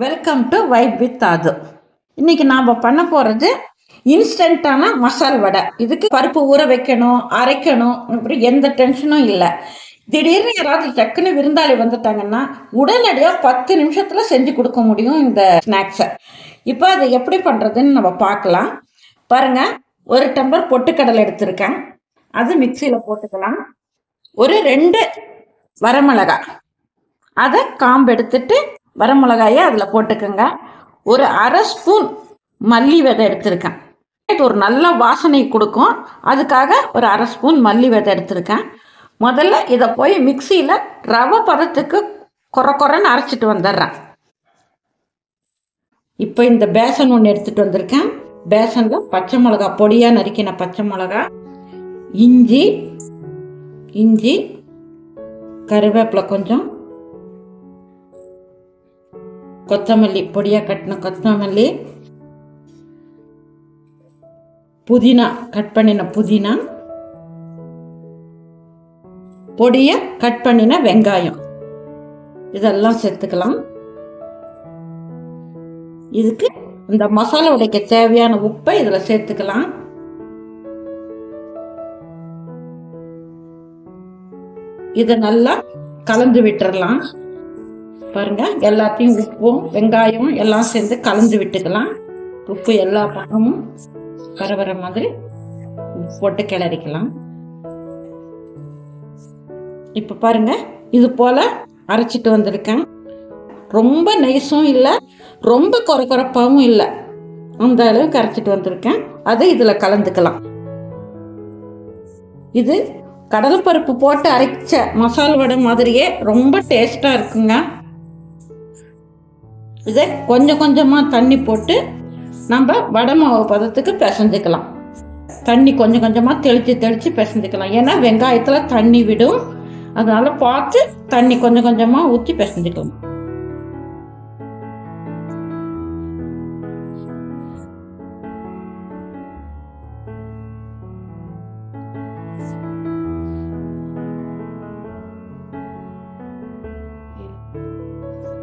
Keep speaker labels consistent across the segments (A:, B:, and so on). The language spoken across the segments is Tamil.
A: வெல்கம் டு வைப் வித் அது. இன்னைக்கு நாம் பண்ண போகிறது இன்ஸ்டண்ட்டான மசால் வடை. இதுக்கு பருப்பு ஊற வைக்கணும், அரைக்கணும், இப்படி எந்த டென்ஷனும் இல்லை. திடீர்னு யாராவது டக்குன்னு விருந்தாளி வந்துட்டாங்கன்னா உடனடியாக 10 நிமிஷத்தில் செஞ்சு கொடுக்க முடியும் இந்த ஸ்நாக்ஸை. இப்போ அதை எப்படி பண்ணுறதுன்னு நம்ம பார்க்கலாம். பாருங்கள், 1 டம்ளர் பொட்டுக்கடலை எடுத்திருக்கேன், அது மிக்சியில் போட்டுக்கலாம். ஒரு 2 வரமிளகாய், அதை காம்பு எடுத்துட்டு வரமிளகாயை அதில் போட்டுக்கோங்க. ஒரு 1/2 ஸ்பூன் மல்லி விதை எடுத்திருக்கேன், இது ஒரு நல்ல வாசனை கொடுக்கும், அதுக்காக ஒரு 1/2 ஸ்பூன் மல்லி விதை எடுத்திருக்கேன். முதல்ல இதை போய் மிக்சியில் ரவை பதத்துக்கு கொரன்னு அரைச்சிட்டு வந்துடுறேன். இப்போ இந்த பேசன் ஒன்று எடுத்துகிட்டு வந்திருக்கேன். பேசனில் பச்சை மிளகா, பொடியாக நறுக்கின பச்சை மிளகா, இஞ்சி, கருவேப்பிலை கொஞ்சம், கொத்தமல்லி, பொடியாக கட்டின கொத்தமல்லி, புதினா, கட் பண்ணின புதினா, பொடியாக கட் பண்ணின வெங்காயம், இதெல்லாம் சேர்த்துக்கலாம். இதுக்கு இந்த மசாலா உடைக்க தேவையான உப்பை இதில் சேர்த்துக்கலாம். இதை நல்லா கலந்து விட்டுறலாம். பாருங்க, எல்லாத்தையும் உப்பும் வெங்காயம் எல்லாம் சேர்ந்து கலந்து விட்டுக்கலாம். உப்பு எல்லா பக்கமும் வர மாதிரி போட்டு கிளறிக்கலாம். இப்போ பாருங்க, இது போல அரைச்சிட்டு வந்திருக்கேன். ரொம்ப நைஸும் இல்லை, ரொம்ப கொரப்பாவும் இல்லை, அந்த அளவுக்கு அரைச்சிட்டு வந்திருக்கேன். அதை இதில் கலந்துக்கலாம். இது கடலைப்பருப்பு போட்டு அரைச்ச மசால் வடை மாதிரியே ரொம்ப டேஸ்டாக இருக்குங்க. இதை கொஞ்சம் கொஞ்சமாக தண்ணி போட்டு நம்ம வடை மாவு பதத்துக்கு பிசைஞ்சிக்கலாம். தண்ணி கொஞ்சம் கொஞ்சமாக தெளித்து பிசைஞ்சிக்கலாம். ஏன்னா வெங்காயத்தில் தண்ணி விடும், அதனால பார்த்து தண்ணி கொஞ்சம் கொஞ்சமாக ஊற்றி பிசைஞ்சிக்கலாம்.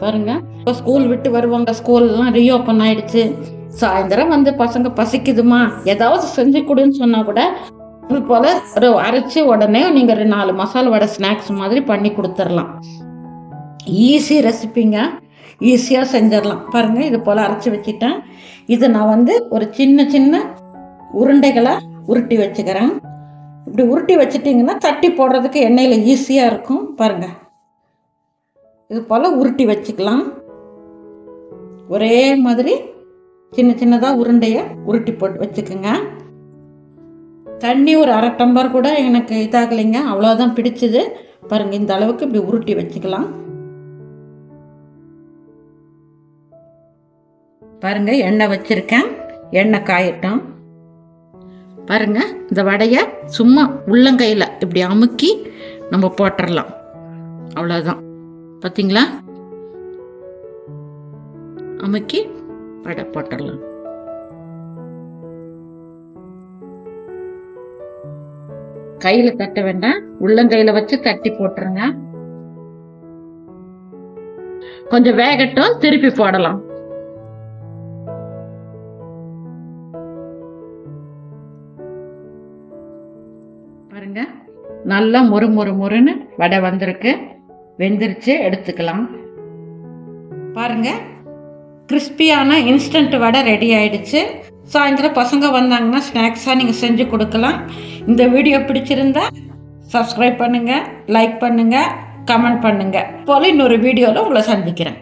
A: பாருங்க, இப்போ ஸ்கூல் விட்டு வருவாங்க, ஸ்கூல்லாம் ரீஓப்பன் ஆயிடுச்சு. சாயந்தரம் வந்து பசங்க பசிக்குதுமா ஏதாவது செஞ்சு கொடுன்னு சொன்னா கூட இது போல ஒரு அரைச்சி உடனே நீங்க 4 மசாலா வடை ஸ்நாக்ஸ் மாதிரி பண்ணி கொடுத்துடலாம். ஈஸி ரெசிபிங்க, ஈஸியா செஞ்சிடலாம். பாருங்க, இது போல அரைச்சி வச்சுட்டேன். இது நான் வந்து ஒரு சின்ன உருண்டைகளை உருட்டி வச்சுக்கிறேன். இப்படி உருட்டி வச்சுட்டிங்கன்னா தட்டி போடுறதுக்கு எண்ணெயில் ஈஸியா இருக்கும். பாருங்க, இது போல உருட்டி வச்சுக்கலாம். ஒரே மாதிரி சின்னதாக உருண்டையை உருட்டி போட்டு வச்சுக்கோங்க. தண்ணி ஒரு 1/2 டம்ளர் கூட எனக்கு இதாகலைங்க, அவ்வளோதான் பிடிச்சது. பாருங்க, இந்த அளவுக்கு இப்படி உருட்டி வச்சுக்கலாம். பாருங்க, எண்ணெய் வச்சிருக்கேன், எண்ணெய் காயட்டும். பாருங்க, இந்த வடையை சும்மா உள்ளங்கையில் இப்படி அமுக்கி நம்ம போட்டுடலாம். அவ்வளோதான், பார்த்தீங்களா? அமுக்கி வடை போட்டுடலாம். கையில தட்ட வேண்டாம், உள்ளங்கையில வச்சு தட்டி போட்டுருங்க. கொஞ்சம் வேகட்டும், திருப்பி போடலாம். பாருங்க, நல்லா மொறுன்னு வடை வந்திருக்கு, வெந்துருச்சு, எடுத்துக்கலாம். பாருங்க, கிறிஸ்பியான இன்ஸ்டன்ட் வடை ரெடி ஆயிடுச்சு. சாயந்தரம் பசங்க வந்தாங்கன்னா ஸ்நாக்ஸாக நீங்கள் செஞ்சு கொடுக்கலாம். இந்த வீடியோ பிடிச்சிருந்தா சப்ஸ்கிரைப் பண்ணுங்கள், லைக் பண்ணுங்கள், கமெண்ட் பண்ணுங்கள். போல இன்னொரு வீடியோவில் உங்களை சந்திக்கிறேன்.